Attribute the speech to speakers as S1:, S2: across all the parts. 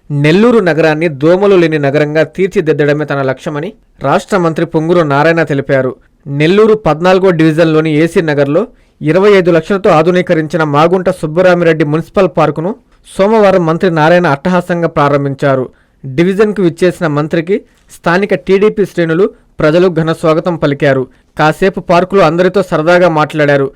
S1: నెల్లూరు నగరాన్ని దోమలు లేని నగరంగా తీర్చిదిద్దడమే తన లక్ష్యమని రాష్ట్ర మంత్రి పొంగూరు నారాయణ తెలిపారు. నెల్లూరు 14వ డివిజన్లోని ఏసీ నగర్లో 25 లక్షలతో ఆధునీకరించిన మాగుంట సుబ్బరామిరెడ్డి మున్సిపల్ పార్కును సోమవారం మంత్రి నారాయణ అట్టహాసంగా ప్రారంభించారు. డివిజన్కు విచ్చేసిన మంత్రికి స్థానిక టీడీపీ శ్రేణులు, ప్రజలు ఘన స్వాగతం పలికారు. కాసేపు పార్కులో అందరితో సరదాగా మాట్లాడారు.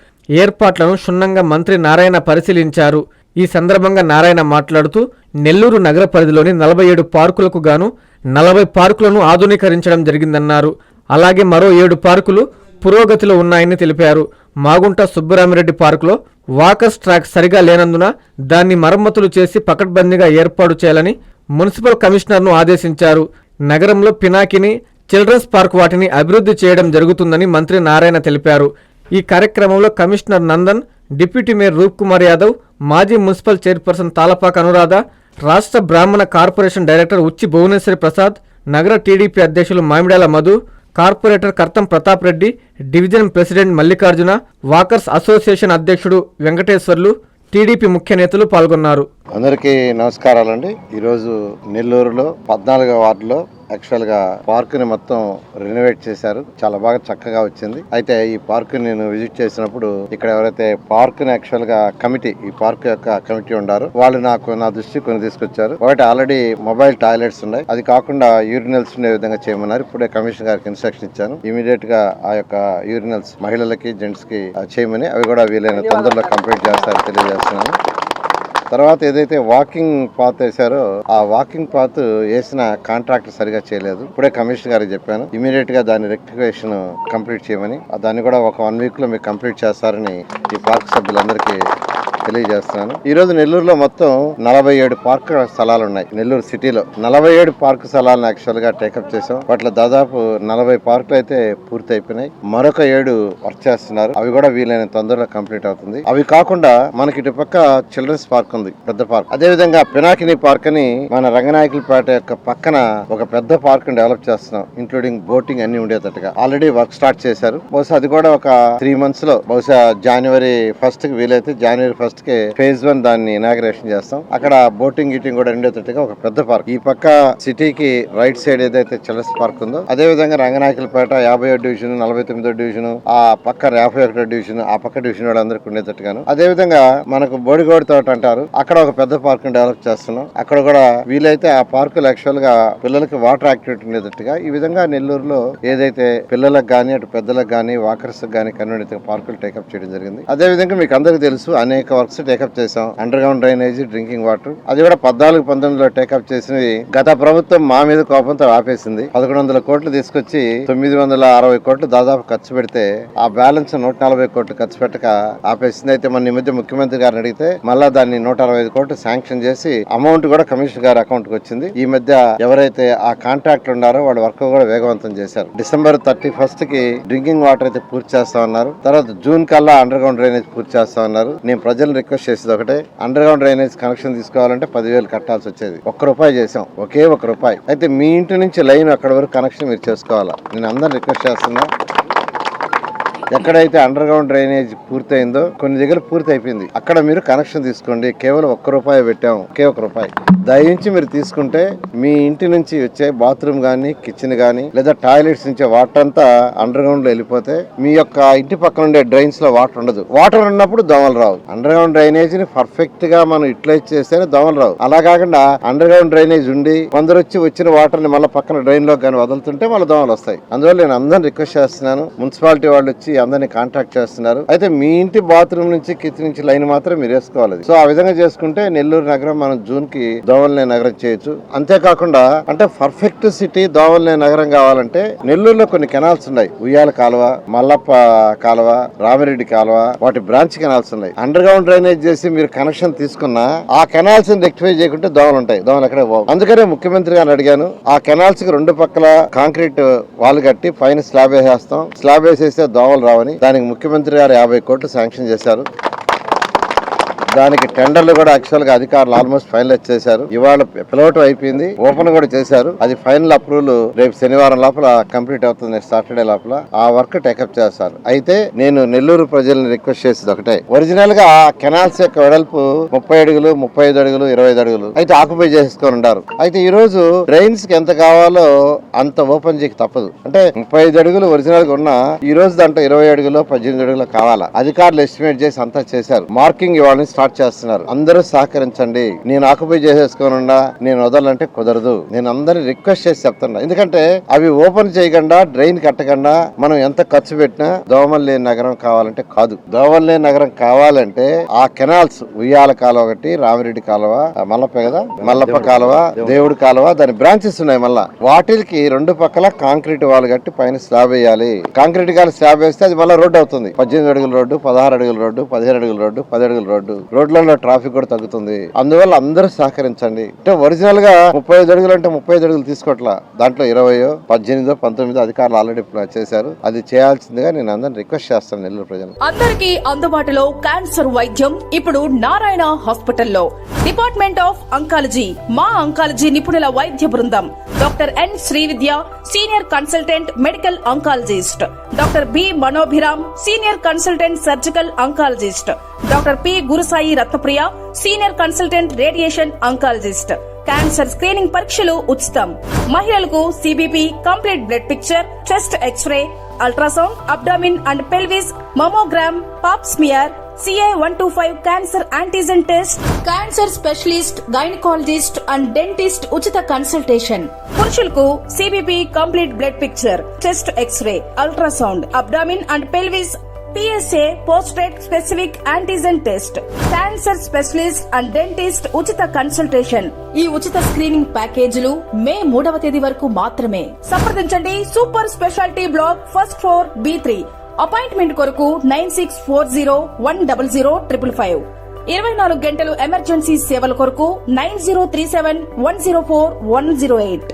S1: ఏర్పాట్లను క్షుణ్ణంగా మంత్రి నారాయణ పరిశీలించారు. ఈ సందర్భంగా నారాయణ మాట్లాడుతూ నెల్లూరు నగర పరిధిలోని 47 పార్కులకు గాను 40 పార్కులను ఆధునీకరించడం జరిగిందన్నారు. అలాగే మరో 7 పార్కులు పురోగతిలో ఉన్నాయని తెలిపారు. మాగుంట సుబ్బరామిరెడ్డి పార్కులో వాకర్స్ ట్రాక్ సరిగా లేనందున దాన్ని మరమ్మతులు చేసి పకడ్బందీగా ఏర్పాటు చేయాలని మున్సిపల్ కమిషనర్ను ఆదేశించారు. నగరంలో పినాకిని, చిల్డ్రన్స్ పార్క్ వాటిని అభివృద్ధి చేయడం జరుగుతుందని మంత్రి నారాయణ తెలిపారు. ఈ కార్యక్రమంలో commissioner Nandan, deputy mayor Roop Kumar Yadav, మాజీ మున్సిపల్ చైర్పర్సన్ తాలపాక అనురాధ, రాష్ట్ర బ్రాహ్మణ కార్పొరేషన్ డైరెక్టర్ ఉచ్చి భువనేశ్వరి ప్రసాద్, నగర టీడీపీ అధ్యక్షులు Mamidala Madhu, corporator Kartam Pratap Reddy, division president Mallikarjuna, walkers association అధ్యక్షుడు వెంకటేశ్వర్లు, టీడీపీ ముఖ్య నేతలు పాల్గొన్నారు.
S2: అందరికీ నమస్కారాలండి. ఈరోజు నెల్లూరులో 14వ వార్డులో యాక్చువల్గా పార్కుని మొత్తం రెనోవేట్ చేశారు. చాలా బాగా చక్కగా వచ్చింది. అయితే ఈ పార్క్ నేను విజిట్ చేసినప్పుడు ఇక్కడ ఎవరైతే పార్క్ ని యాక్చువల్గా కమిటీ, ఈ పార్క్ యొక్క కమిటీ ఉండారు, వాళ్ళు నా దృష్టికి కొన్ని తీసుకొచ్చారు. ఒకటి ఆల్రెడీ మొబైల్ టాయిలెట్స్ ఉన్నాయి, అది కాకుండా యూరినల్స్ ఉండే విధంగా చేయమన్నారు. ఇప్పుడే కమిషనర్ గారికి ఇన్స్ట్రక్షన్ ఇచ్చాను. ఇమీడియట్ గా ఆ యొక్క యూరినల్స్ మహిళలకి, జెంట్స్ కి చేయమని, అవి కూడా వీలైన తొందరలో కంప్లీట్ చేస్తారని తెలియజేస్తున్నాను. తర్వాత ఏదైతే వాకింగ్ పాత్ వేసారో ఆ వాకింగ్ పాత్ వేసిన కాంట్రాక్టర్ సరిగా చేయలేదు. ఇప్పుడే కమిషనర్ గారికి చెప్పాను, ఇమీడియట్ గా దాని రెక్టిఫికేషన్ కంప్లీట్ చేయమని. దాన్ని కూడా ఒక 1 వీక్ లో మీకు కంప్లీట్ చేస్తారని ఈ పార్క్ సభ్యులందరికీ తెలియజేస్తున్నాను. ఈ రోజు నెల్లూరులో మొత్తం 47 పార్క్ స్థలాలు ఉన్నాయి. నెల్లూరు సిటీలో 47 పార్క్ స్థలాలను యాక్చువల్ గా టేకప్ చేసాం. వాటిలో దాదాపు 40 పార్కులు అయితే పూర్తి అయిపోయినాయి. మరొక 7 వర్క్ చేస్తున్నారు. అవి కూడా వీలైన తొందరలో కంప్లీట్ అవుతుంది. అవి కాకుండా మనకి ఇటు పక్క చిల్డ్రన్స్ పార్క్ ఉంది, పెద్ద పార్క్. అదే విధంగా పినాకిని పార్క్ అని మన రంగనాయకులపేట యొక్క పక్కన ఒక పెద్ద పార్క్ డెవలప్ చేస్తున్నాం, ఇంక్లూడింగ్ బోటింగ్ అన్ని ఉండేటట్టుగా. ఆల్రెడీ వర్క్ స్టార్ట్ చేశారు. బహుశా అది కూడా ఒక 3 months లో, బహుశా January 1st కి వీలైతే January 1st కి phase 1 దాన్ని ఇనాగ్రేషన్ చేస్తాం. అక్కడ బోటింగ్ గీటింగ్ కూడా ఉండేటట్టుగా ఒక పెద్ద పార్క్. ఈ పక్క సిటీకి రైట్ సైడ్ ఏదైతే చిల్డ్రన్స్ పార్క్ ఉందో, అదే విధంగా రంగనాయకులపేట 50వ డివిజన్, 49వ డివిజన్, ఆ పక్క 51వ డివిజన్, ఆ పక్క డివిజన్ వాళ్ళందరికీ ఉండేటట్టుగాను. అదే విధంగా మనకు బోడిగోడి తోట అంటారు, అక్కడ ఒక పెద్ద పార్క్ డెవలప్ చేస్తున్నాం. అక్కడ కూడా వీలైతే ఆ పార్కులు యాక్చువల్ గా పిల్లలకి వాటర్ యాక్టివిటీ ఉండేటట్టుగా, ఈ విధంగా నెల్లూరులో ఏదైతే పిల్లలకు గానీ అటు పెద్దలకు గానీ వాకర్స్ గానీ కన్వీనియంట్ పార్కులు టేకప్ చేయడం జరిగింది. అదే విధంగా మీకు అందరికీ తెలుసు, అనేక వర్క్స్ టేకప్ చేసాం. Under ground drainage, drinking water, అది కూడా 14-19లో టేకప్ చేసినవి గత ప్రభుత్వం మా మీద కోపంతో ఆపేసింది. 1100 కోట్లు తీసుకొచ్చి 960 కోట్లు దాదాపు ఖర్చు పెడితే ఆ బ్యాలెన్స్ 140 కోట్లు ఖర్చు పెట్టక ఆపేసింది. అయితే మన ఈ మధ్య ముఖ్యమంత్రి గారిని అడిగితే మళ్ళా దాన్ని 165 కోట్లు శాంక్షన్ చేసి అమౌంట్ కూడా కమిషనర్ గారి అకౌంట్ కి వచ్చింది. ఈ మధ్య ఎవరైతే ఆ కాంట్రాక్టర్ ఉన్నారో వాళ్ళ వర్క్ కూడా వేగవంతం చేశారు. December 31st కి డ్రింకింగ్ వాటర్ అయితే పూర్తి చేస్తా ఉన్నారు. తర్వాత June కల్లా అండర్ గ్రౌండ్ డ్రైనేజ్ పూర్తి చేస్తా ఉన్నారు. నేను ప్రజలను రిక్వెస్ట్ చేసేది ఒకటే, అండర్ గ్రౌండ్ డ్రైనేజ్ కనెక్షన్ తీసుకోవాలంటే 10,000 కట్టాల్సి వచ్చేది. ₹1 చేసాం, ఒకే ₹1. అయితే మీ ఇంటి నుంచి లైన్ అక్కడ వరకు కనెక్షన్ మీరు చేసుకోవాలా. నేను అందరిని రిక్వెస్ట్ చేస్తున్నా, ఎక్కడైతే అండర్ గ్రౌండ్ డ్రైనేజ్ పూర్తయిందో, కొన్ని దగ్గర పూర్తి అయిపోయింది, అక్కడ మీరు కనెక్షన్ తీసుకోండి. కేవలం ₹1 పెట్టాము, ఒకే ₹1. దయించి మీరు తీసుకుంటే మీ ఇంటి నుంచి వచ్చే బాత్రూమ్ గానీ, కిచెన్ గానీ, లేదా టాయిలెట్స్ నుంచి వాటర్ అంతా అండర్ గ్రౌండ్ లో వెళ్ళిపోతే మీ యొక్క ఇంటి పక్కన ఉండే డ్రైన్స్ లో వాటర్ ఉండదు. వాటర్ ఉన్నప్పుడు దోమలు రావు. అండర్ గ్రౌండ్ డ్రైనేజ్ ని పర్ఫెక్ట్ గా మనం యూటిలైజ్ చేస్తేనే దోమలు రావు. అలా కాకుండా అండర్ గ్రౌండ్ డ్రైనేజ్ ఉండి కొందరు వచ్చిన వాటర్ ని మళ్ళీ పక్కన డ్రైన్ లో కానీ వదులుతుంటే మళ్ళీ దోమలు వస్తాయి. అందువల్ల నేను అందరిని రిక్వెస్ట్ చేస్తున్నాను, మున్సిపాలిటీ వాళ్ళు వచ్చి అందరినీ కాంటాక్ట్ చేస్తున్నారు. అయితే మీ ఇంటి బాత్రూమ్ నుంచి, కిచెన్ నుంచి లైన్ మాత్రం మీరు వేసుకోవాలి. సో ఆ విధంగా చేసుకుంటే నెల్లూరు నగరం మనం జూన్ కి దోమలనే నగరం చేయొచ్చు. అంతేకాకుండా అంటే పర్ఫెక్ట్ సిటీ దోమలనే నగరం కావాలంటే నెల్లూరులో కొన్ని కెనాల్స్ ఉన్నాయి. ఉయ్యాల కాలువ, మల్లప్ప కాలువ, రామిరెడ్డి కాలువ, వాటి బ్రాంచ్ కెనాల్స్ ఉన్నాయి. అండర్ గ్రౌండ్ డ్రైనేజ్ చేసి మీరు కనెక్షన్ తీసుకున్నా ఆ కెనాల్స్ రెక్టిఫై చేయకుంటే దోమలు ఉంటాయి, దోమలు ఎక్కడే పోవు. అందుకనే ముఖ్యమంత్రి గారిని అడిగాను, ఆ కెనాల్స్ కి 2 పక్కల కాంక్రీట్ వాల్ కట్టి పైన స్లాబ్ వేసేస్తాం, స్లాబ్ వేసేస్తే దోమలు రావని. దానికి ముఖ్యమంత్రి గారు 50 కోట్లు శాంక్షన్ చేశారు. దానికి టెండర్లు కూడా యాక్చువల్ గా అధికారులు ఆల్మోస్ట్ ఫైనలైజ్ చేశారు. ఇవాళ పిలవటం అయిపోయింది, ఓపెన్ కూడా చేశారు. అది ఫైనల్ అప్రూవల్ రేపు శనివారం లోపల కంప్లీట్ అవుతుంది, నెక్స్ట్ సాటర్డే లోపల ఆ వర్క్ టేకప్ చేస్తారు. అయితే నేను నెల్లూరు ప్రజల్ని రిక్వెస్ట్ చేసేది ఒకటే, ఒరిజినల్ గా కెనాల్స్ యొక్క వెడల్పు 30 అడుగులు, 35 అడుగులు, 25 అడుగులు అయితే ఆక్యుపై చేసుకొని ఉన్నారు. అయితే ఈ రోజు డ్రైన్స్ కి ఎంత కావాలో అంత ఓపెన్ చేయక తప్పదు. అంటే 35 అడుగులు ఒరిజినల్ గా ఉన్నా ఈ రోజు దాంట్లో 20 అడుగులు, 18 అడుగులు కావాలా. అధికారులు ఎస్టిమేట్ చేసి అంతా చేశారు. మార్కింగ్ ఇవాళ స్టార్ట్ చేస్తున్నారు. అందరూ సహకరించండి. నేను ఆక్యుపై చేసేసుకోనున్నా నేను వదలంటే కుదరదు. నేను అందరిని రిక్వెస్ట్ చేసి చెప్తున్నా. ఎందుకంటే అవి ఓపెన్ చేయకుండా డ్రైన్ కట్టకుండా మనం ఎంత ఖర్చు పెట్టినా దోమలు లేని నగరం కావాలంటే కాదు. దోమలు లేని నగరం కావాలంటే ఆ కెనాల్స్ ఉయ్యాల కాలువ ఒకటి, రామిరెడ్డి కాలువ, మల్లప్ప కాలువ, దేవుడి కాలువ, దాని బ్రాంచెస్ ఉన్నాయి. మళ్ళా వాటికి రెండు పక్కల కాంక్రీట్ వాల్ కట్టి పైన స్లాబ్ వేయాలి. కాంక్రీట్ స్లాబ్ వేస్తే అది మళ్ళీ రోడ్డు అవుతుంది. 18 అడుగుల రోడ్డు, 16 అడుగుల రోడ్డు, 15 అడుగుల రోడ్డు, 10 అడుగుల రోడ్డు. రోడ్లలో ట్రాఫిక్ కూడా తగ్గుతుంది. అందువల్ల అందరూ సహకరించండి. అంటే ఒరిజినల్ గా 35 అడుగులు అంటే 35 అడుగులు తీసుకోవట్లా, దాంట్లో 20, 18, 19 అధికారులు ఆల్రెడీ చేశారు. అది చేయాల్సిందిగా నేను అందరిని రిక్వెస్ట్ చేస్తాను. నెల్లూరు ప్రజలు
S3: అందరికీ అందుబాటులో క్యాన్సర్ వైద్యం ఇప్పుడు నారాయణ హాస్పిటల్లో. డిపార్ట్మెంట్ ఆఫ్ అంకాలజీ, మా అంకాలజీ నిపుణుల వైద్య బృందం. Doctor N Srividya, senior consultant medical oncologist. Doctor B Manobhiram, senior consultant surgical oncologist. Doctor P Gurusai Ratnapriya, senior consultant radiation oncologist. Cancer screening పరీక్షలు ఉచితం. మహిళలకు CBP, complete blood picture, chest x-ray, ultrasound, abdomen and pelvis, mammogram, pap smear, CA-125 cancer antigen test, cancer specialist, gynaecologist and dentist ఉచిత consultation. పురుషులకు CBP, complete blood picture, chest x-ray, ultrasound, abdomen and pelvis, PSA పోస్ట్రేట్ specific antigen test, cancer specialist and dentist ఉచిత consultation. ఈ ఉచిత screening ప్యాకేజీలు మే 3వ తేదీ వరకు మాత్రమే. సంప్రదించండి super speciality block, first floor, B3. Appointment కొరకు 9640100555. 24 గంటలు ఎమర్జెన్సీ సేవల కొరకు 9037104108.